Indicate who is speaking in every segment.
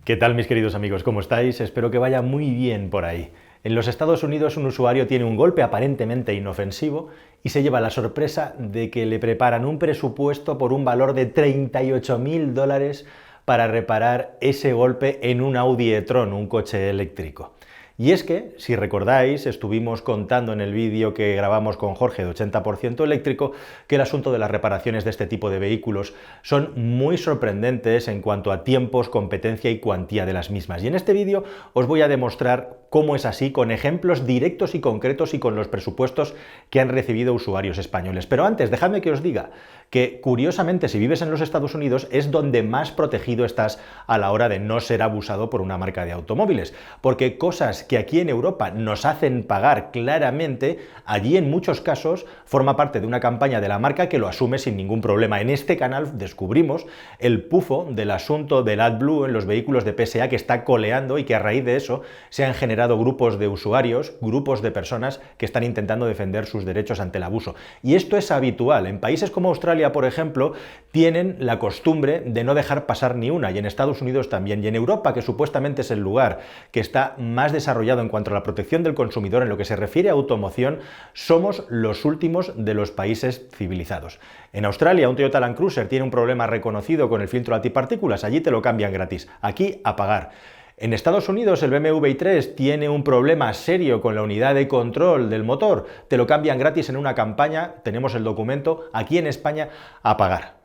Speaker 1: ¿Qué tal, mis queridos amigos? ¿Cómo estáis? Espero que vaya muy bien por ahí. En los Estados Unidos un usuario tiene un golpe aparentemente inofensivo y se lleva la sorpresa de que le preparan un presupuesto por un valor de $38.000 para reparar ese golpe en un Audi e-tron, un coche eléctrico. Y es que, si recordáis, estuvimos contando en el vídeo que grabamos con Jorge de 80% eléctrico que el asunto de las reparaciones de este tipo de vehículos son muy sorprendentes en cuanto a tiempos, competencia y cuantía de las mismas. Y en este vídeo os voy a demostrar cómo es así, con ejemplos directos y concretos y con los presupuestos que han recibido usuarios españoles. Pero antes, dejadme que os diga que, curiosamente, si vives en los Estados Unidos es donde más protegido estás a la hora de no ser abusado por una marca de automóviles, porque cosas que aquí en Europa nos hacen pagar claramente, allí en muchos casos forma parte de una campaña de la marca que lo asume sin ningún problema. En este canal descubrimos el pufo del asunto del AdBlue en los vehículos de PSA que está coleando y que a raíz de eso se han generado grupos de usuarios, grupos de personas que están intentando defender sus derechos ante el abuso. Y esto es habitual. En países como Australia, por ejemplo, tienen la costumbre de no dejar pasar ni una, y en Estados Unidos también, y en Europa, que supuestamente es el lugar que está más desarrollado en cuanto a la protección del consumidor en lo que se refiere a automoción, somos los últimos de los países civilizados. En Australia, un Toyota Land Cruiser tiene un problema reconocido con el filtro antipartículas, allí te lo cambian gratis, aquí a pagar. En Estados Unidos el BMW i3 tiene un problema serio con la unidad de control del motor, te lo cambian gratis en una campaña, tenemos el documento, aquí en España a pagar.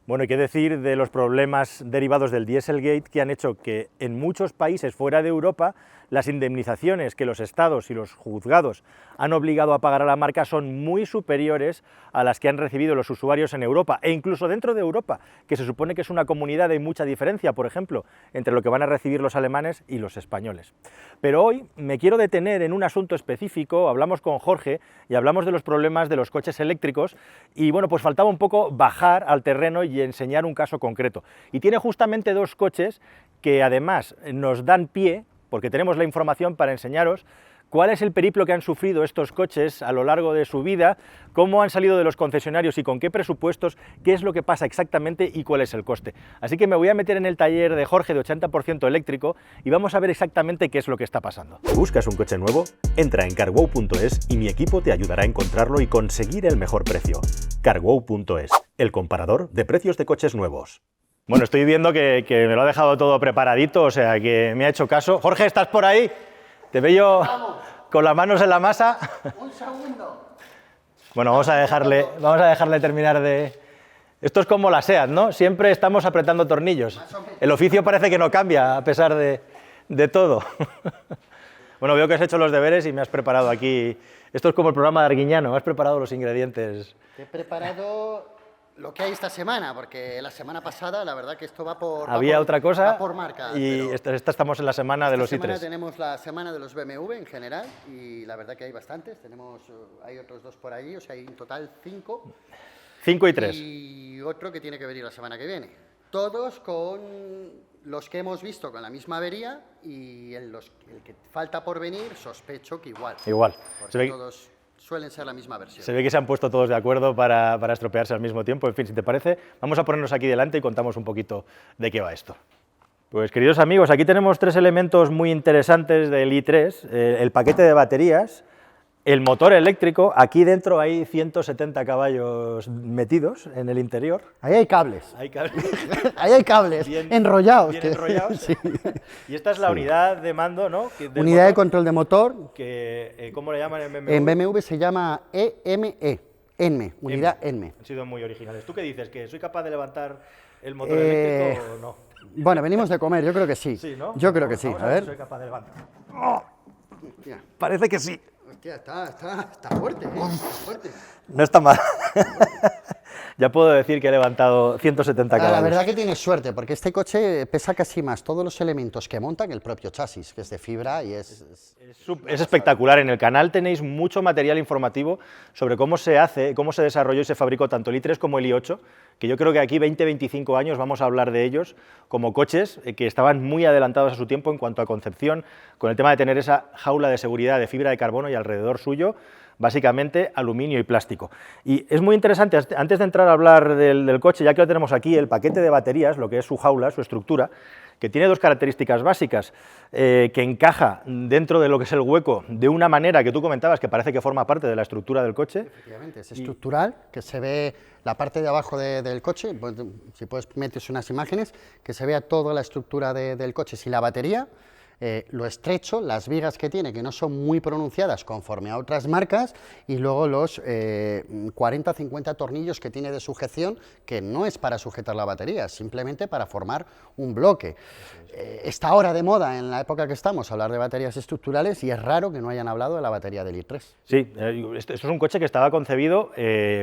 Speaker 1: Bueno, ¿y qué decir de los problemas derivados del Dieselgate que han hecho que en muchos países fuera de Europa las indemnizaciones que los estados y los juzgados han obligado a pagar a la marca son muy superiores a las que han recibido los usuarios en Europa, e incluso dentro de Europa, que se supone que es una comunidad de mucha diferencia, por ejemplo, entre lo que van a recibir los alemanes y los españoles. Pero hoy me quiero detener en un asunto específico, hablamos con Jorge y hablamos de los problemas de los coches eléctricos y bueno, pues faltaba un poco bajar al terreno y enseñar un caso concreto. Y tiene justamente dos coches que además nos dan pie, porque tenemos la información para enseñaros cuál es el periplo que han sufrido estos coches a lo largo de su vida, cómo han salido de los concesionarios y con qué presupuestos, qué es lo que pasa exactamente y cuál es el coste. Así que me voy a meter en el taller de Jorge de 80% eléctrico y vamos a ver exactamente qué es lo que está pasando. ¿Buscas un coche nuevo? Entra en carwow.es y mi equipo te ayudará a encontrarlo y conseguir el mejor precio. carwow.es, el comparador de precios de coches nuevos. Bueno, estoy viendo que me lo ha dejado todo preparadito, o sea, que me ha hecho caso. Jorge, ¿estás por ahí? Te veo con las manos en la masa.
Speaker 2: Un segundo.
Speaker 1: Bueno, vamos a dejarle terminar de... Esto es como la SEAT, ¿no? Siempre estamos apretando tornillos. El oficio parece que no cambia, a pesar de todo. Bueno, veo que has hecho los deberes y me has preparado aquí... Esto es como el programa de Arguiñano, me has preparado los ingredientes.
Speaker 2: Te he preparado lo que hay esta semana, porque la semana pasada, la verdad que esto va por...
Speaker 1: Había otra cosa
Speaker 2: va por marca.
Speaker 1: Y esta estamos en la semana de los i3.
Speaker 2: Esta semana tenemos la semana de los BMW en general y la verdad que hay bastantes. Hay otros dos por allí, o sea, hay en total 5.
Speaker 1: 5 y 3.
Speaker 2: Y otro que tiene que venir la semana que viene. Todos con los que hemos visto con la misma avería y el que falta por venir, sospecho que igual.
Speaker 1: Igual.
Speaker 2: Porque todos suelen ser la misma versión.
Speaker 1: Se ve que se han puesto todos de acuerdo para estropearse al mismo tiempo. En fin, si te parece, vamos a ponernos aquí delante y contamos un poquito de qué va esto. Pues, queridos amigos, aquí tenemos tres elementos muy interesantes del i3, el paquete de baterías, el motor eléctrico, aquí dentro hay 170 caballos metidos en el interior.
Speaker 2: Ahí hay cables.
Speaker 1: Hay cables.
Speaker 2: Ahí hay cables, enrollados.
Speaker 1: Bien enrollados.
Speaker 2: Sí.
Speaker 1: Y esta es la unidad de mando, ¿no?
Speaker 2: Unidad de control de motor.
Speaker 1: Que, ¿cómo le llaman en BMW?
Speaker 2: En BMW se llama EME, unidad EME.
Speaker 1: Han sido muy originales. ¿Tú qué dices? ¿Que soy capaz de levantar el motor eléctrico o no?
Speaker 2: Bueno, venimos de comer, yo creo que sí.
Speaker 1: Sí, ¿no?
Speaker 2: Yo creo que sí, a ver.
Speaker 1: Soy capaz de levantar.
Speaker 2: ¡Oh!
Speaker 1: Parece que sí.
Speaker 2: Hostia, está fuerte, ¿eh? Está fuerte.
Speaker 1: No está mal. Ya puedo decir que he levantado 170 caballos.
Speaker 2: La verdad que tienes suerte, porque este coche pesa casi más todos los elementos que monta que el propio chasis, que es de fibra y es
Speaker 1: espectacular. En el canal tenéis mucho material informativo sobre cómo se hace, cómo se desarrolló y se fabricó tanto el i3 como el i8, que yo creo que aquí 20-25 años vamos a hablar de ellos como coches que estaban muy adelantados a su tiempo en cuanto a concepción, con el tema de tener esa jaula de seguridad de fibra de carbono y alrededor suyo básicamente aluminio y plástico. Y es muy interesante, antes de entrar a hablar del coche, ya que lo tenemos aquí, el paquete de baterías, lo que es su jaula, su estructura, que tiene dos características básicas, que encaja dentro de lo que es el hueco de una manera que tú comentabas que parece que forma parte de la estructura del coche.
Speaker 2: Efectivamente, es estructural, que se ve la parte de abajo del coche, pues, si puedes metes unas imágenes, que se vea toda la estructura del coche, sin la batería, lo estrecho, las vigas que tiene, que no son muy pronunciadas conforme a otras marcas, y luego los 40-50 tornillos que tiene de sujeción, que no es para sujetar la batería, es simplemente para formar un bloque. Está ahora de moda, en la época que estamos, hablar de baterías estructurales, y es raro que no hayan hablado de la batería del i3.
Speaker 1: Sí, esto es un coche que estaba concebido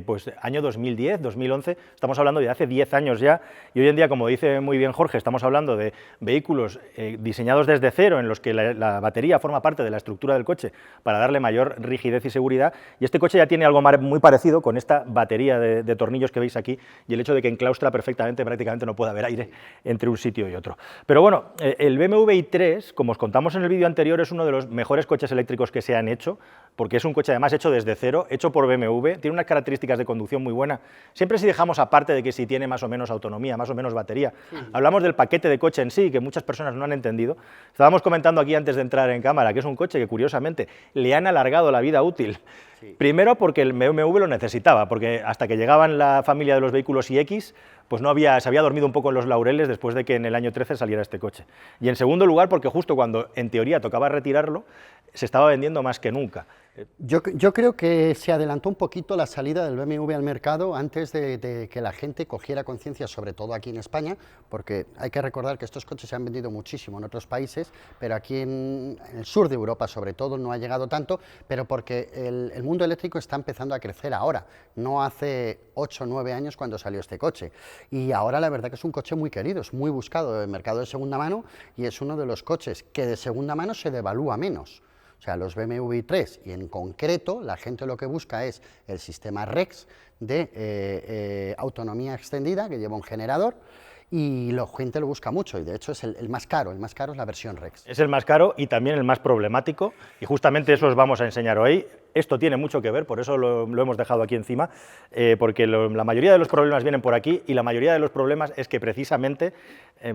Speaker 1: pues año 2010, 2011, estamos hablando de hace 10 años ya, y hoy en día, como dice muy bien Jorge, estamos hablando de vehículos diseñados desde cero, en los que la batería forma parte de la estructura del coche para darle mayor rigidez y seguridad, y este coche ya tiene algo muy parecido con esta batería de tornillos que veis aquí, y el hecho de que enclaustra perfectamente, prácticamente no puede haber aire entre un sitio y otro. Pero bueno, el BMW i3, como os contamos en el vídeo anterior, es uno de los mejores coches eléctricos que se han hecho, porque es un coche además hecho desde cero, hecho por BMW, tiene unas características de conducción muy buenas. Siempre si dejamos aparte de que si tiene más o menos autonomía, más o menos batería, hablamos del paquete de coche en sí, que muchas personas no han entendido. Estábamos comentando aquí antes de entrar en cámara que es un coche que curiosamente le han alargado la vida útil. Sí. Primero porque el BMW lo necesitaba, porque hasta que llegaban la familia de los vehículos iX, pues se había dormido un poco en los laureles después de que en el año 13 saliera este coche. Y en segundo lugar porque justo cuando en teoría tocaba retirarlo, se estaba vendiendo más que nunca.
Speaker 2: Yo creo que se adelantó un poquito la salida del BMW al mercado antes de que la gente cogiera conciencia, sobre todo aquí en España, porque hay que recordar que estos coches se han vendido muchísimo en otros países, pero aquí en el sur de Europa sobre todo no ha llegado tanto, pero porque el mundo eléctrico está empezando a crecer ahora, no hace 8 o 9 años cuando salió este coche. Y ahora la verdad que es un coche muy querido, es muy buscado en el mercado de segunda mano, y es uno de los coches que de segunda mano se devalúa menos. O sea, los BMW i3, y en concreto la gente lo que busca es el sistema REX de autonomía extendida, que lleva un generador, y la gente lo busca mucho, y de hecho es el más caro es la versión REX.
Speaker 1: Es el más caro y también el más problemático, y justamente eso os vamos a enseñar hoy. Esto tiene mucho que ver, por eso lo hemos dejado aquí encima, porque la mayoría de los problemas vienen por aquí, y la mayoría de los problemas es que precisamente,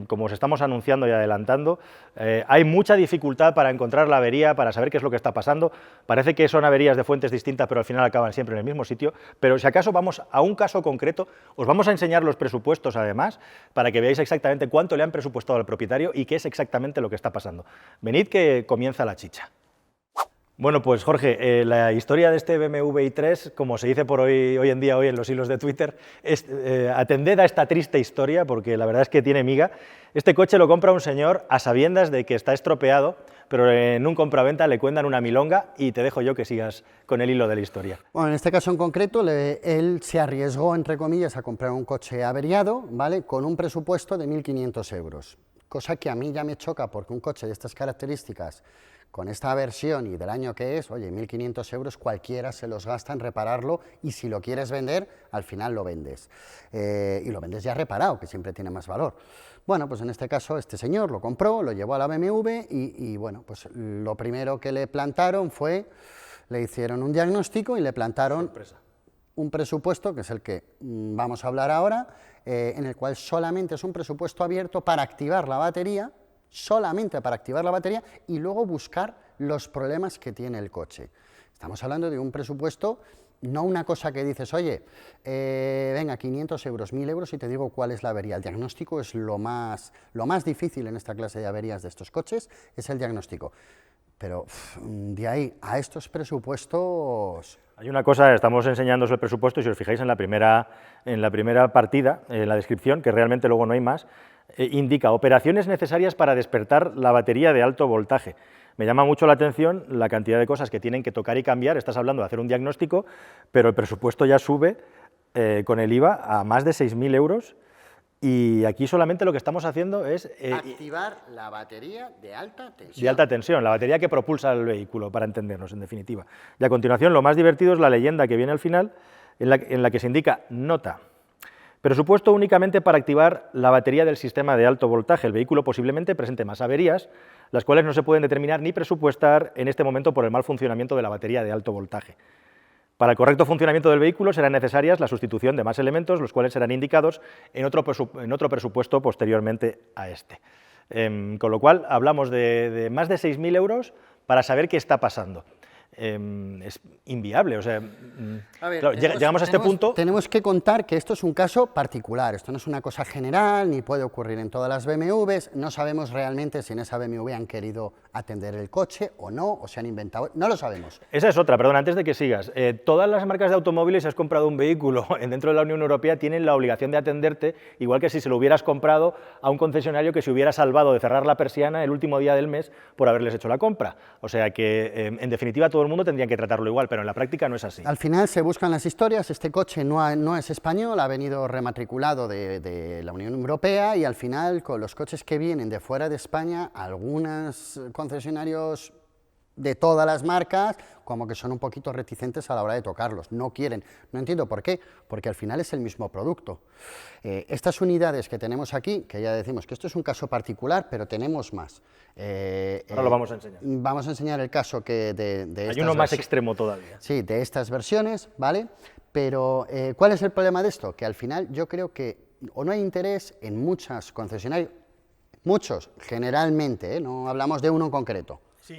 Speaker 1: como os estamos anunciando y adelantando, hay mucha dificultad para encontrar la avería, para saber qué es lo que está pasando. Parece que son averías de fuentes distintas, pero al final acaban siempre en el mismo sitio. Pero si acaso vamos a un caso concreto, os vamos a enseñar los presupuestos además, para que veáis exactamente cuánto le han presupuestado al propietario y qué es exactamente lo que está pasando. Venid que comienza la chicha. Bueno, pues Jorge, la historia de este BMW i3, como se dice hoy en día en los hilos de Twitter, es atended a esta triste historia, porque la verdad es que tiene miga. Este coche lo compra un señor a sabiendas de que está estropeado, pero en un compraventa le cuentan una milonga, y te dejo yo que sigas con el hilo de la historia.
Speaker 2: Bueno, en este caso en concreto, él se arriesgó, entre comillas, a comprar un coche averiado, ¿vale?, con un presupuesto de 1.500 euros, cosa que a mí ya me choca, porque un coche de estas características, con esta versión y del año que es, oye, 1.500 euros cualquiera se los gasta en repararlo, y si lo quieres vender, al final lo vendes. Y lo vendes ya reparado, que siempre tiene más valor. Bueno, pues en este caso este señor lo compró, lo llevó a la BMW y bueno, pues lo primero que le plantaron fue, le hicieron un diagnóstico y le plantaron un presupuesto, que es el que vamos a hablar ahora, en el cual solamente es un presupuesto abierto para activar la batería, solamente para activar la batería y luego buscar los problemas que tiene el coche. Estamos hablando de un presupuesto, no una cosa que dices, oye, venga, 500 euros, 1.000 euros y te digo cuál es la avería. El diagnóstico es lo más difícil en esta clase de averías de estos coches, es el diagnóstico. Pero de ahí a estos presupuestos...
Speaker 1: Hay una cosa, estamos enseñándoos el presupuesto, y si os fijáis en la primera partida, en la descripción, que realmente luego no hay más, indica operaciones necesarias para despertar la batería de alto voltaje. Me llama mucho la atención la cantidad de cosas que tienen que tocar y cambiar. Estás hablando de hacer un diagnóstico, pero el presupuesto ya sube con el IVA a más de 6.000 euros, y aquí solamente lo que estamos haciendo es...
Speaker 2: activar la batería de alta tensión.
Speaker 1: De alta tensión, la batería que propulsa el vehículo, para entendernos, en definitiva. Y a continuación, lo más divertido es la leyenda que viene al final, en la que se indica nota. Presupuesto únicamente para activar la batería del sistema de alto voltaje. El vehículo posiblemente presente más averías, las cuales no se pueden determinar ni presupuestar en este momento por el mal funcionamiento de la batería de alto voltaje. Para el correcto funcionamiento del vehículo serán necesarias la sustitución de más elementos, los cuales serán indicados en otro presupuesto posteriormente a este. Con lo cual, hablamos de más de 6.000 euros para saber qué está pasando. Es inviable, o sea, claro, llegamos a este punto.
Speaker 2: Tenemos que contar que esto es un caso particular, esto no es una cosa general, ni puede ocurrir en todas las BMWs, no sabemos realmente si en esa BMW han querido atender el coche o no, o se han inventado, no lo sabemos.
Speaker 1: Esa es otra, perdón, antes de que sigas. Todas las marcas de automóviles, si has comprado un vehículo dentro de la Unión Europea, tienen la obligación de atenderte, igual que si se lo hubieras comprado a un concesionario que se hubiera salvado de cerrar la persiana el último día del mes por haberles hecho la compra. O sea que, en definitiva, todo el mundo tendría que tratarlo igual, pero en la práctica no es así.
Speaker 2: Al final se buscan las historias, este coche no es español, ha venido rematriculado de la Unión Europea y al final con los coches que vienen de fuera de España, algunos concesionarios de todas las marcas como que son un poquito reticentes a la hora de tocarlos, no quieren, no entiendo por qué, porque al final es el mismo producto. Estas unidades que tenemos aquí, que ya decimos que esto es un caso particular, pero tenemos más.
Speaker 1: Ahora lo vamos a enseñar.
Speaker 2: Vamos a enseñar el caso que de
Speaker 1: Hay uno más extremo todavía.
Speaker 2: Sí, de estas versiones, ¿vale? Pero, ¿cuál es el problema de esto? Que al final yo creo que o no hay interés en muchos concesionarios, muchos, generalmente, no hablamos de uno en concreto.
Speaker 1: Sí,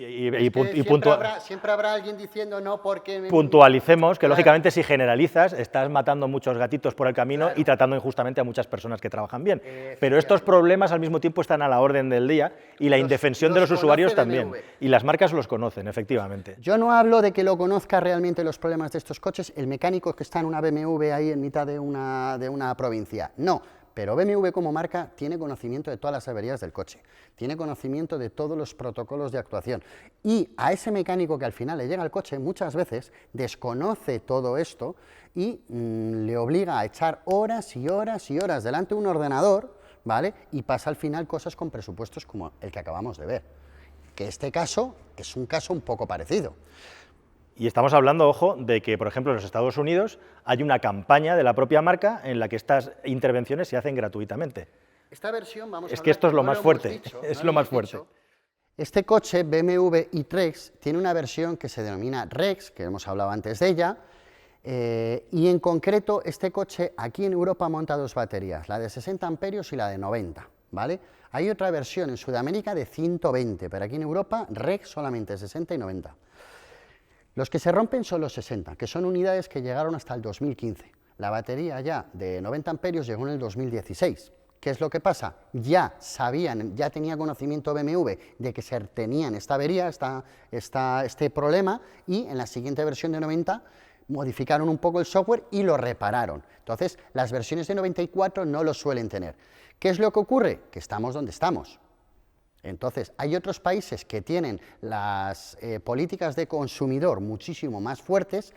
Speaker 2: siempre habrá alguien diciendo no porque...
Speaker 1: Puntualicemos que, lógicamente, si generalizas, estás matando muchos gatitos por el camino, claro, y tratando injustamente a muchas personas que trabajan bien. Pero estos problemas al mismo tiempo están a la orden del día y la indefensión de los usuarios también. Y las marcas los conocen, efectivamente.
Speaker 2: Yo no hablo de que lo conozca realmente los problemas de estos coches el mecánico que está en una BMW ahí en mitad de una provincia. No. Pero BMW como marca tiene conocimiento de todas las averías del coche, tiene conocimiento de todos los protocolos de actuación y a ese mecánico que al final le llega al coche muchas veces desconoce todo esto y le obliga a echar horas y horas y horas delante de un ordenador, ¿vale? Y pasa al final cosas con presupuestos como el que acabamos de ver, que este caso es un caso un poco parecido.
Speaker 1: Y estamos hablando, ojo, de que, por ejemplo, en los Estados Unidos hay una campaña de la propia marca en la que estas intervenciones se hacen gratuitamente.
Speaker 2: Esta versión, vamos a
Speaker 1: Es que esto es lo más fuerte, es lo más fuerte.
Speaker 2: Este coche, BMW iTrex, tiene una versión que se denomina Rex, que hemos hablado antes de ella, y en concreto este coche aquí en Europa monta dos baterías, la de 60 amperios y la de 90, ¿vale? Hay otra versión en Sudamérica de 120, pero aquí en Europa Rex solamente 60 y 90. Los que se rompen son los 60, que son unidades que llegaron hasta el 2015. La batería ya de 90 amperios llegó en el 2016. ¿Qué es lo que pasa? Ya sabían, ya tenía conocimiento BMW de que se tenían esta avería, este problema, y en la siguiente versión de 90 modificaron un poco el software y lo repararon. Entonces, las versiones de 94 no lo suelen tener. ¿Qué es lo que ocurre? Que estamos donde estamos. Entonces, hay otros países que tienen las políticas de consumidor muchísimo más fuertes,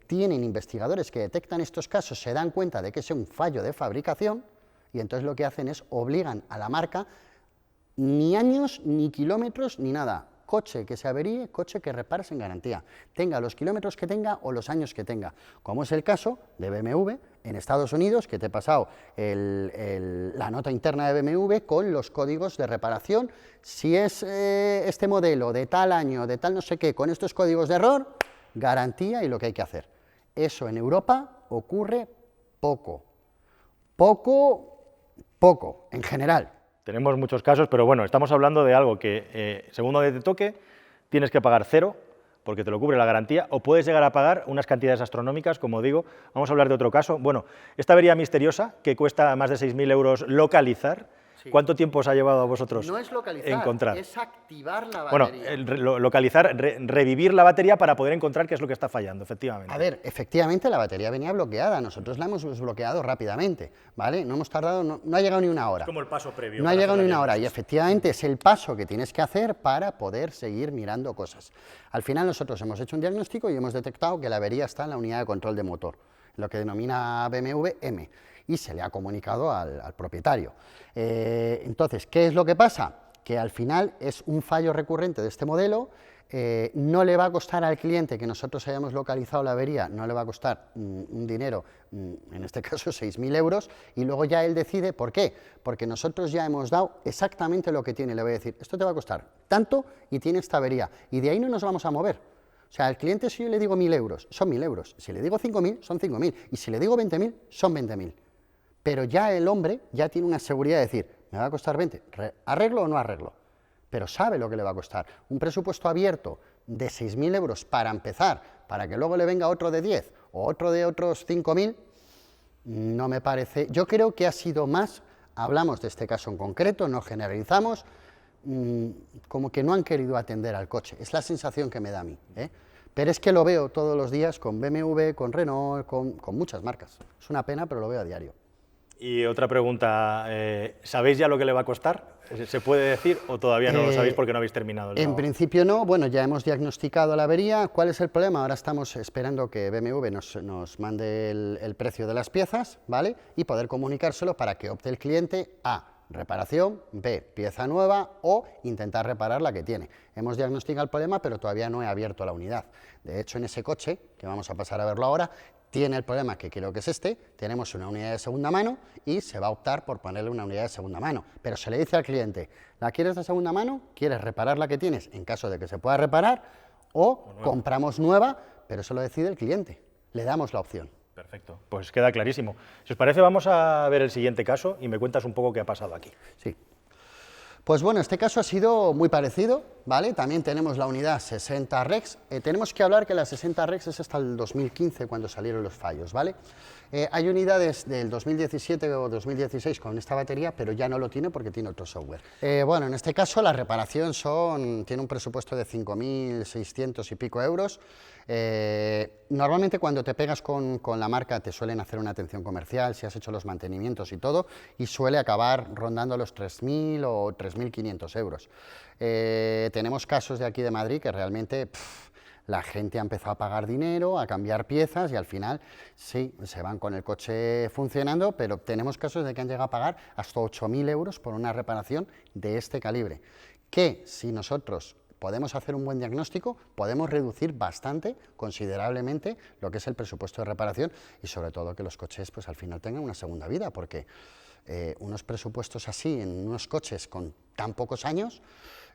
Speaker 2: tienen investigadores que detectan estos casos, se dan cuenta de que es un fallo de fabricación y entonces lo que hacen es obligan a la marca ni años, ni kilómetros, ni nada. Coche que se averíe, coche que repares en garantía, tenga los kilómetros que tenga o los años que tenga, como es el caso de BMW en Estados Unidos, que te he pasado la nota interna de BMW con los códigos de reparación. Si es este modelo de tal año, de tal no sé qué, con estos códigos de error, garantía y lo que hay que hacer. Eso en Europa ocurre poco, en general.
Speaker 1: Tenemos muchos casos, pero bueno, estamos hablando de algo que, según donde te toque, tienes que pagar 0, porque te lo cubre la garantía, o puedes llegar a pagar unas cantidades astronómicas, como digo. Vamos a hablar de otro caso. Bueno, esta avería misteriosa, que cuesta más de 6.000 euros localizar, sí. ¿Cuánto tiempo os ha llevado a vosotros
Speaker 2: no es localizar,
Speaker 1: encontrar?
Speaker 2: Es activar la batería.
Speaker 1: Bueno, localizar, revivir la batería para poder encontrar qué es lo que está fallando, efectivamente.
Speaker 2: A ver, efectivamente la batería venía bloqueada, nosotros la hemos desbloqueado rápidamente, ¿vale? No hemos tardado, no ha llegado ni una hora.
Speaker 1: Es como el paso previo.
Speaker 2: No ha llegado ni una hora y efectivamente es el paso que tienes que hacer para poder seguir mirando cosas. Al final nosotros hemos hecho un diagnóstico y hemos detectado que la avería está en la unidad de control de motor, lo que denomina BMW M, y se le ha comunicado al propietario. Entonces, ¿qué es lo que pasa? Que al final es un fallo recurrente de este modelo, no le va a costar al cliente que nosotros hayamos localizado la avería, no le va a costar un dinero, en este caso 6.000 euros, y luego ya él decide, ¿por qué? Porque nosotros ya hemos dado exactamente lo que tiene, le voy a decir, esto te va a costar tanto y tiene esta avería, y de ahí no nos vamos a mover. O sea, al cliente si yo le digo 1.000 euros, son 1.000 euros, si le digo 5.000, son 5.000, y si le digo 20.000, son 20.000. Pero ya el hombre ya tiene una seguridad de decir, me va a costar 20, ¿arreglo o no arreglo? Pero sabe lo que le va a costar. Un presupuesto abierto de 6.000 euros para empezar, para que luego le venga otro de 10 o otro de otros 5.000, no me parece. Yo creo que ha sido más, hablamos de este caso en concreto, no generalizamos, como que no han querido atender al coche. Es la sensación que me da a mí, ¿eh? Pero es que lo veo todos los días con BMW, con Renault, con muchas marcas. Es una pena, pero lo veo a diario.
Speaker 1: Y otra pregunta, ¿sabéis ya lo que le va a costar? ¿Se puede decir o todavía no lo sabéis porque no habéis terminado el trabajo?
Speaker 2: En principio no, bueno, ya hemos diagnosticado la avería. ¿Cuál es el problema? Ahora estamos esperando que BMW nos mande el precio de las piezas, ¿vale? Y poder comunicárselo para que opte el cliente a reparación, B, pieza nueva o intentar reparar la que tiene. Hemos diagnosticado el problema, pero todavía no he abierto la unidad. De hecho, en ese coche, que vamos a pasar a verlo ahora, tiene el problema que creo que es este, tenemos una unidad de segunda mano y se va a optar por ponerle una unidad de segunda mano. Pero se le dice al cliente, ¿la quieres de segunda mano? ¿Quieres reparar la que tienes en caso de que se pueda reparar? O compramos nueva, pero eso lo decide el cliente. Le damos la opción.
Speaker 1: Perfecto, pues queda clarísimo. Si os parece, vamos a ver el siguiente caso y me cuentas un poco qué ha pasado aquí.
Speaker 2: Sí. Pues bueno, este caso ha sido muy parecido, ¿vale? También tenemos la unidad 60 Rex. Tenemos que hablar que la 60 Rex es hasta el 2015 cuando salieron los fallos, ¿vale? Hay unidades del 2017 o 2016 con esta batería, pero ya no lo tiene porque tiene otro software. Bueno, en este caso la reparación tiene un presupuesto de 5.600 y pico euros. Normalmente cuando te pegas con la marca te suelen hacer una atención comercial, si has hecho los mantenimientos y todo, y suele acabar rondando los 3.000 o 3.500 euros. Tenemos casos de aquí de Madrid que realmente la gente ha empezado a pagar dinero, a cambiar piezas y al final sí, se van con el coche funcionando, pero tenemos casos de que han llegado a pagar hasta 8.000 euros por una reparación de este calibre, que si nosotros podemos hacer un buen diagnóstico, podemos reducir bastante, considerablemente, lo que es el presupuesto de reparación y sobre todo que los coches pues al final tengan una segunda vida, porque unos presupuestos así en unos coches con tan pocos años,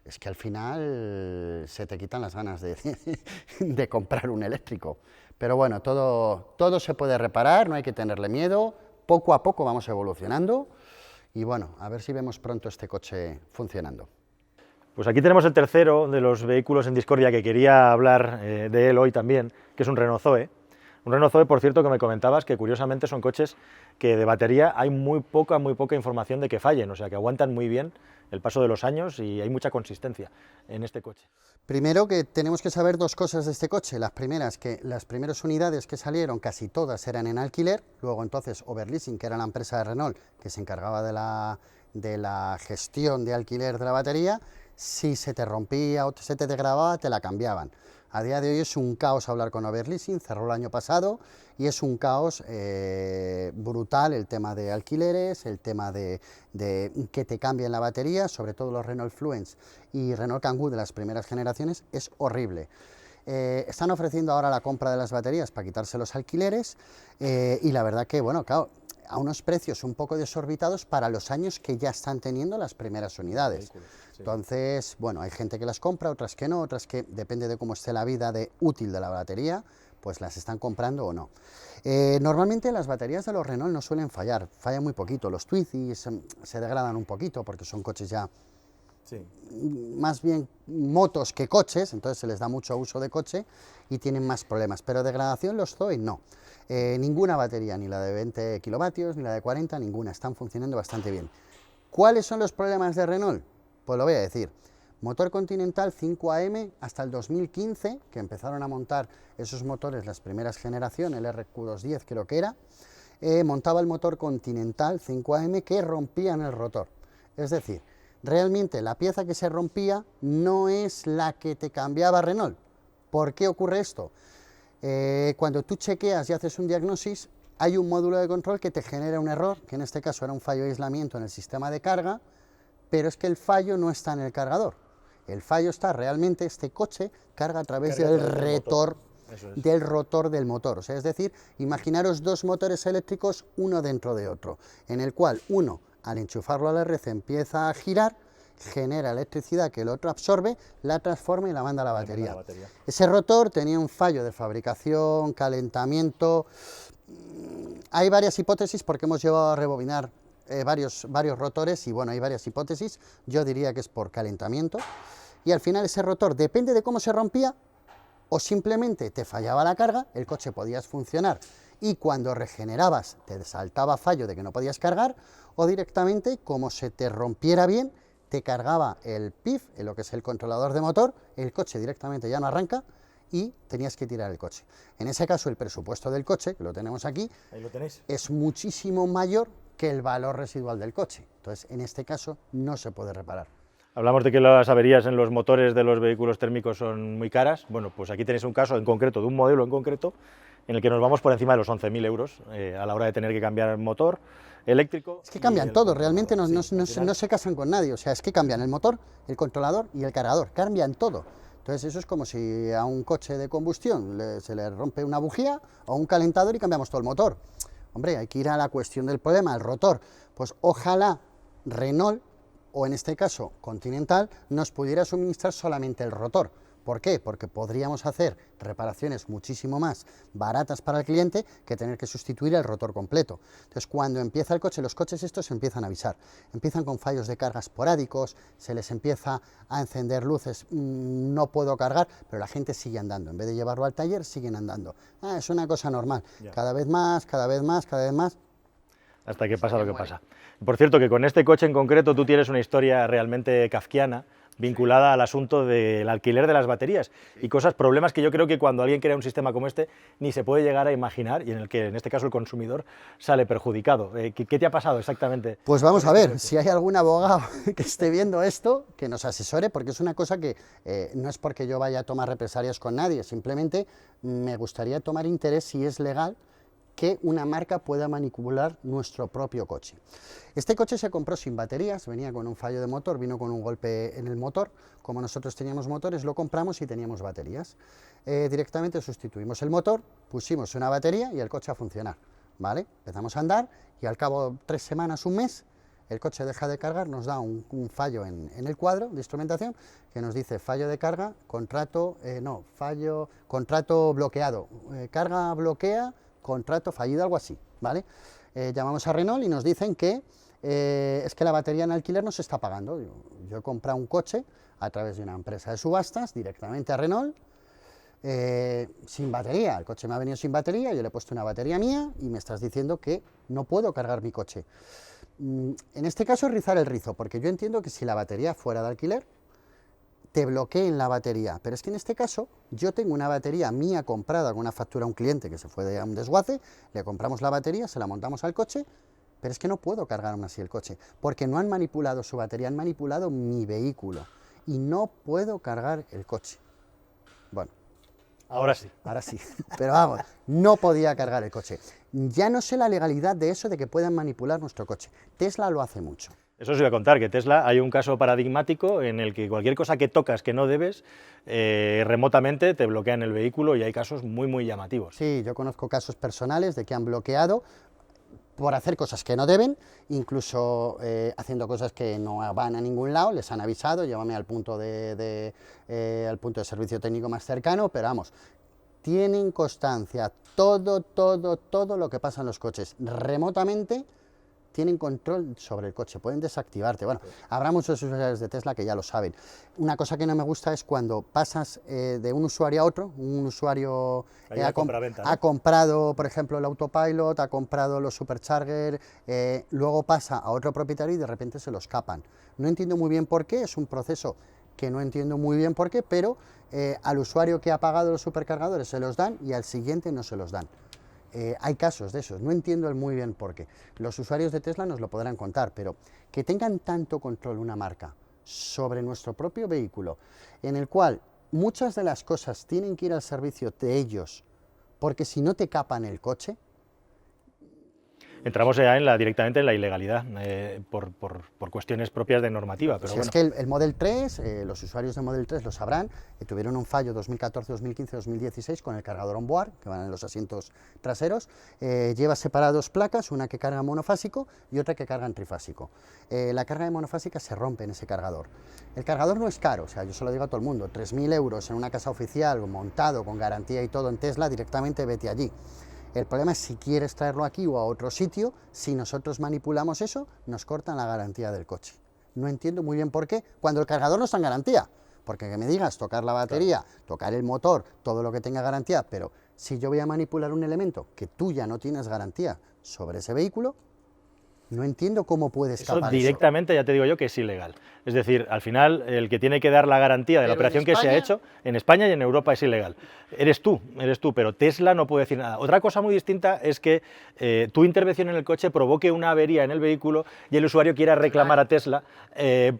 Speaker 2: es que al final se te quitan las ganas de comprar un eléctrico. Pero bueno, todo se puede reparar, no hay que tenerle miedo, poco a poco vamos evolucionando y bueno, a ver si vemos pronto este coche funcionando.
Speaker 1: Pues aquí tenemos el tercero de los vehículos en discordia que quería hablar de él hoy también, que es un Renault Zoe. Un Renault Zoe, por cierto, que me comentabas que curiosamente son coches que de batería hay muy poca información de que fallen, o sea que aguantan muy bien el paso de los años y hay mucha consistencia en este coche.
Speaker 2: Primero que tenemos que saber dos cosas de este coche. Las primeras, que las primeras unidades que salieron casi todas eran en alquiler, luego entonces Overleasing, que era la empresa de Renault que se encargaba de la gestión de alquiler de la batería, si se te rompía o se te degradaba, te la cambiaban. A día de hoy es un caos hablar con Overleasing, cerró el año pasado y es un caos brutal el tema de alquileres, el tema de que te cambien la batería, sobre todo los Renault Fluence y Renault Kangoo de las primeras generaciones, es horrible. Están ofreciendo ahora la compra de las baterías para quitarse los alquileres y la verdad que, bueno, claro, a unos precios un poco desorbitados para los años que ya están teniendo las primeras unidades. Sí. Entonces, bueno, hay gente que las compra, otras que no, otras que depende de cómo esté la vida útil de la batería, pues las están comprando o no. Normalmente las baterías de los Renault no suelen fallar, fallan muy poquito, los Twizy se degradan un poquito porque son coches ya más bien motos que coches, entonces se les da mucho uso de coche y tienen más problemas, pero degradación los Zoe no. Ninguna batería, ni la de 20 kilovatios, ni la de 40, ninguna, están funcionando bastante bien. ¿Cuáles son los problemas de Renault? Pues lo voy a decir. Motor Continental 5AM hasta el 2015, que empezaron a montar esos motores las primeras generaciones, el RQ210 creo que era, montaba el motor Continental 5AM que rompían el rotor. Es decir, realmente la pieza que se rompía no es la que te cambiaba Renault. ¿Por qué ocurre esto? Cuando tú chequeas y haces un diagnóstico, hay un módulo de control que te genera un error, que en este caso era un fallo de aislamiento en el sistema de carga, pero es que el fallo no está en el cargador. El fallo está realmente, este coche carga a través del rotor del motor. O sea, es decir, imaginaros dos motores eléctricos, uno dentro de otro, en el cual uno, al enchufarlo a la red, empieza a girar, genera electricidad que el otro absorbe, la transforma y la manda a la batería. Ese rotor tenía un fallo de fabricación, calentamiento. Hay varias hipótesis porque hemos llevado a rebobinar varios rotores y bueno, hay varias hipótesis. Yo diría que es por calentamiento. Y al final ese rotor, depende de cómo se rompía, o simplemente te fallaba la carga, el coche podías funcionar y cuando regenerabas te saltaba fallo de que no podías cargar, o directamente, como se te rompiera bien, te cargaba el PIF, lo que es el controlador de motor, el coche directamente ya no arranca y tenías que tirar el coche. En ese caso, el presupuesto del coche, que lo tenemos aquí,
Speaker 1: ahí lo tenéis,
Speaker 2: es muchísimo mayor que el valor residual del coche. Entonces, en este caso, no se puede reparar.
Speaker 1: Hablamos de que las averías en los motores de los vehículos térmicos son muy caras. Bueno, pues aquí tenéis un caso en concreto, de un modelo en concreto, en el que nos vamos por encima de los 11.000 euros a la hora de tener que cambiar el motor eléctrico.
Speaker 2: Es que cambian todo, realmente no se casan con nadie, o sea, es que cambian el motor, el controlador y el cargador, cambian todo. Entonces eso es como si a un coche de combustión se le rompe una bujía o un calentador y cambiamos todo el motor. Hombre, hay que ir a la cuestión del problema, el rotor. Pues ojalá Renault, o en este caso Continental, nos pudiera suministrar solamente el rotor. ¿Por qué? Porque podríamos hacer reparaciones muchísimo más baratas para el cliente que tener que sustituir el rotor completo. Entonces, cuando empieza el coche, los coches estos empiezan a avisar. Empiezan con fallos de carga esporádicos, se les empieza a encender luces, no puedo cargar, pero la gente sigue andando. En vez de llevarlo al taller, siguen andando. Es una cosa normal.
Speaker 1: Ya.
Speaker 2: Cada vez más, cada vez más, cada vez más.
Speaker 1: Hasta que pasa lo que pasa. Por cierto, que con este coche en concreto tú tienes una historia realmente kafkiana, vinculada al asunto del alquiler de las baterías y problemas que yo creo que cuando alguien crea un sistema como este ni se puede llegar a imaginar y en el que en este caso el consumidor sale perjudicado. ¿Qué te ha pasado exactamente?
Speaker 2: Pues vamos a ver, si hay algún abogado que esté viendo esto, que nos asesore, porque es una cosa que no es porque yo vaya a tomar represalias con nadie, simplemente me gustaría tomar interés si es legal que una marca pueda manipular nuestro propio coche. Este coche se compró sin baterías, venía con un fallo de motor, vino con un golpe en el motor. Como nosotros teníamos motores, lo compramos y teníamos baterías. Directamente sustituimos el motor, pusimos una batería y el coche a funcionar. ¿Vale? Empezamos a andar y al cabo de 3 semanas, un mes, el coche deja de cargar, nos da un fallo en el cuadro de instrumentación que nos dice fallo de carga, contrato bloqueado, carga bloquea, contrato fallido, algo así, ¿vale? Llamamos a Renault y nos dicen que es que la batería en alquiler no se está pagando. Yo he comprado un coche a través de una empresa de subastas directamente a Renault, sin batería, el coche me ha venido sin batería, yo le he puesto una batería mía y me estás diciendo que no puedo cargar mi coche. En este caso es rizar el rizo, porque yo entiendo que si la batería fuera de alquiler, te bloqueen la batería, pero es que en este caso yo tengo una batería mía comprada con una factura a un cliente que se fue de un desguace, le compramos la batería, se la montamos al coche, pero es que no puedo cargar aún así el coche, porque no han manipulado su batería, han manipulado mi vehículo y no puedo cargar el coche. Bueno,
Speaker 1: ahora sí.
Speaker 2: Ahora sí, pero vamos, no podía cargar el coche. Ya no sé la legalidad de eso de que puedan manipular nuestro coche. Tesla lo hace mucho.
Speaker 1: Eso os iba a contar, que Tesla hay un caso paradigmático en el que cualquier cosa que tocas que no debes, remotamente te bloquean el vehículo y hay casos muy, muy llamativos.
Speaker 2: Sí, yo conozco casos personales de que han bloqueado por hacer cosas que no deben, incluso haciendo cosas que no van a ningún lado, les han avisado, llévame al punto al punto de servicio técnico más cercano, pero vamos, tienen constancia, todo lo que pasa en los coches remotamente. Tienen control sobre el coche, pueden desactivarte. Bueno, habrá muchos usuarios de Tesla que ya lo saben. Una cosa que no me gusta es cuando pasas de un usuario a otro, un usuario ha comprado, por ejemplo, el Autopilot, ha comprado los Supercharger, luego pasa a otro propietario y de repente se los capan. No entiendo muy bien por qué, es un proceso que no entiendo muy bien por qué, pero al usuario que ha pagado los supercargadores se los dan y al siguiente no se los dan. Hay casos de esos, no entiendo muy bien por qué. Los usuarios de Tesla nos lo podrán contar, pero que tengan tanto control una marca sobre nuestro propio vehículo, en el cual muchas de las cosas tienen que ir al servicio de ellos, porque si no te capan el coche.
Speaker 1: Entramos ya directamente en la ilegalidad, por cuestiones propias de normativa. Pero
Speaker 2: si
Speaker 1: bueno.
Speaker 2: Es que el Model 3, los usuarios de Model 3 lo sabrán, tuvieron un fallo 2014, 2015, 2016 con el cargador on-board, que van en los asientos traseros, lleva separadas placas, una que carga monofásico y otra que carga en trifásico. La carga de monofásica se rompe en ese cargador. El cargador no es caro, o sea, yo se lo digo a todo el mundo, 3.000 euros en una casa oficial, montado, con garantía y todo en Tesla, directamente vete allí. El problema es si quieres traerlo aquí o a otro sitio, si nosotros manipulamos eso, nos cortan la garantía del coche. No entiendo muy bien por qué, cuando el cargador no está en garantía. Porque que me digas tocar la batería, tocar el motor, todo lo que tenga garantía, pero si yo voy a manipular un elemento que tú ya no tienes garantía sobre ese vehículo, no entiendo cómo puede escapar
Speaker 1: eso directamente, ya te digo yo, que es ilegal. Es decir, al final, el que tiene que dar la garantía de la operación que se ha hecho, en España y en Europa es ilegal. Eres tú, pero Tesla no puede decir nada. Otra cosa muy distinta es que tu intervención en el coche provoque una avería en el vehículo y el usuario quiera reclamar a Tesla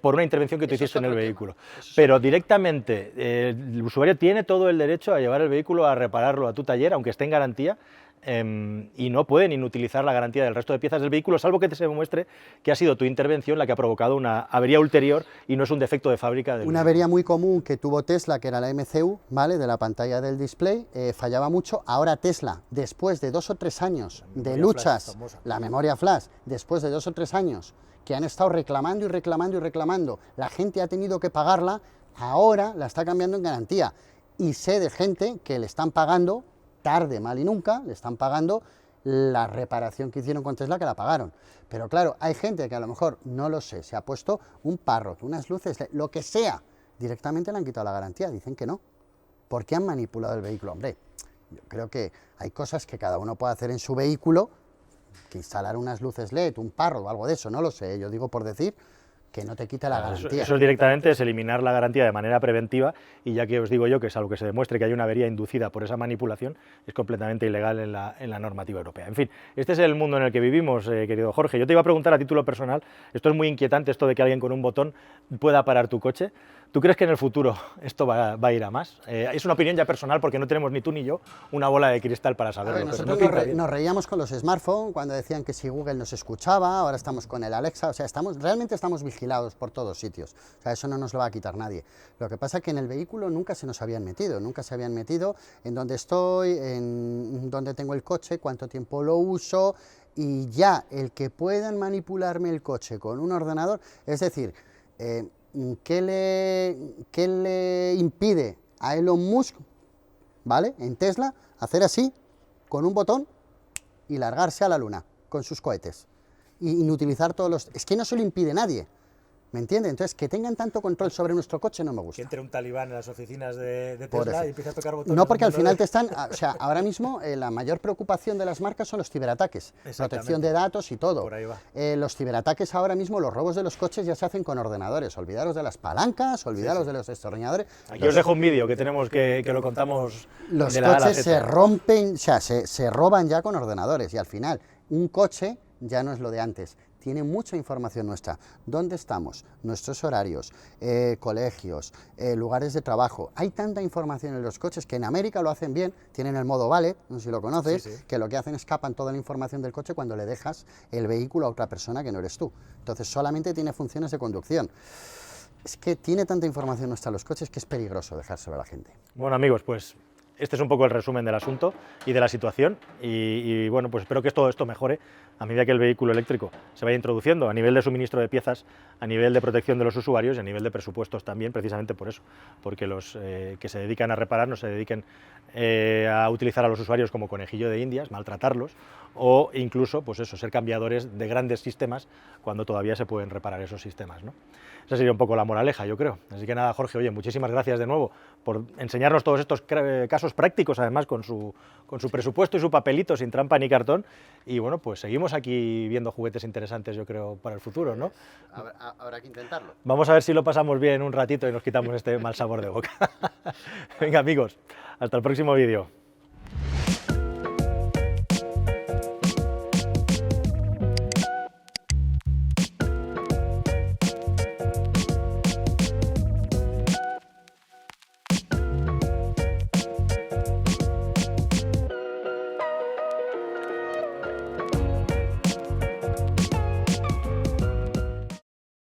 Speaker 1: por una intervención que tú hiciste en el vehículo. Pero directamente, el usuario tiene todo el derecho a llevar el vehículo a repararlo a tu taller, aunque esté en garantía, y no pueden inutilizar la garantía del resto de piezas del vehículo, salvo que se demuestre que ha sido tu intervención la que ha provocado una avería ulterior y no es un defecto de fábrica del
Speaker 2: Una avería muy común que tuvo Tesla, que era la MCU, ¿vale?, de la pantalla del display, fallaba mucho. Ahora Tesla, después de 2 o 3 años de luchas, la memoria flash, después de 2 o 3 años que han estado reclamando y reclamando y reclamando, la gente ha tenido que pagarla, ahora la está cambiando en garantía. Y sé de gente que le están pagando, tarde, mal y nunca, le están pagando la reparación que hicieron con Tesla, que la pagaron. Pero claro, hay gente que a lo mejor, no lo sé, se ha puesto un párroco, unas luces, lo que sea, directamente le han quitado la garantía, dicen que no. ¿Por qué han manipulado el vehículo? Hombre, yo creo que hay cosas que cada uno puede hacer en su vehículo, que instalar unas luces LED, un párroco o algo de eso, no lo sé, yo digo por decir, que no te quita la garantía.
Speaker 1: Eso directamente es eliminar la garantía de manera preventiva y ya que os digo yo que salvo que se demuestre que hay una avería inducida por esa manipulación, es completamente ilegal en la normativa europea. En fin, este es el mundo en el que vivimos, querido Jorge. Yo te iba a preguntar a título personal, esto es muy inquietante, esto de que alguien con un botón pueda parar tu coche. ¿Tú crees que en el futuro esto va a ir a más? Es una opinión ya personal porque no tenemos ni tú ni yo una bola de cristal para saberlo.
Speaker 2: Ver, nosotros nos reíamos con los smartphones cuando decían que si Google nos escuchaba, ahora estamos con el Alexa, o sea, realmente estamos vigilados por todos sitios, o sea, eso no nos lo va a quitar nadie. Lo que pasa es que en el vehículo nunca se nos habían metido, en dónde estoy, en dónde tengo el coche, cuánto tiempo lo uso, y ya el que puedan manipularme el coche con un ordenador, es decir, ¿qué le impide a Elon Musk, ¿vale?, en Tesla, hacer así, con un botón, y largarse a la luna, con sus cohetes, y inutilizar todos los... Es que no se lo impide nadie, ¿me entiendes? Entonces, que tengan tanto control sobre nuestro coche no me gusta.
Speaker 1: Que entre un talibán en las oficinas de Tesla y empiece a tocar botones.
Speaker 2: No, porque al final te están... O sea, ahora mismo la mayor preocupación de las marcas son los ciberataques, protección de datos y todo.
Speaker 1: Por ahí va.
Speaker 2: Los ciberataques ahora mismo, los robos de los coches ya se hacen con ordenadores. Olvidaros de las palancas, olvidaros de los destornilladores.
Speaker 1: Aquí os dejo un vídeo que tenemos que lo contamos.
Speaker 2: Los coches se rompen, o sea, se roban ya con ordenadores y al final un coche ya no es lo de antes. Tiene mucha información nuestra, dónde estamos, nuestros horarios, colegios, lugares de trabajo. Hay tanta información en los coches que en América lo hacen bien, tienen el modo Valet, no sé si lo conoces, que lo que hacen es capan toda la información del coche cuando le dejas el vehículo a otra persona que no eres tú. Entonces solamente tiene funciones de conducción. Es que tiene tanta información nuestra los coches que es peligroso dejárselo a la gente.
Speaker 1: Bueno, amigos, pues este es un poco el resumen del asunto y de la situación y bueno, pues espero que todo esto mejore a medida que el vehículo eléctrico se vaya introduciendo a nivel de suministro de piezas, a nivel de protección de los usuarios y a nivel de presupuestos también, precisamente por eso, porque los que se dedican a reparar no se dediquen a utilizar a los usuarios como conejillo de indias, maltratarlos o incluso, pues eso, ser cambiadores de grandes sistemas cuando todavía se pueden reparar esos sistemas, ¿no? Esa sería un poco la moraleja, yo creo. Así que nada, Jorge, oye, muchísimas gracias de nuevo por enseñarnos todos estos casos prácticos, además con su presupuesto y su papelito sin trampa ni cartón. Y bueno, pues seguimos aquí viendo juguetes interesantes, yo creo, para el futuro, ¿no?
Speaker 2: Habrá que intentarlo.
Speaker 1: Vamos a ver si lo pasamos bien un ratito y nos quitamos este mal sabor de boca. Venga, amigos, hasta el próximo vídeo.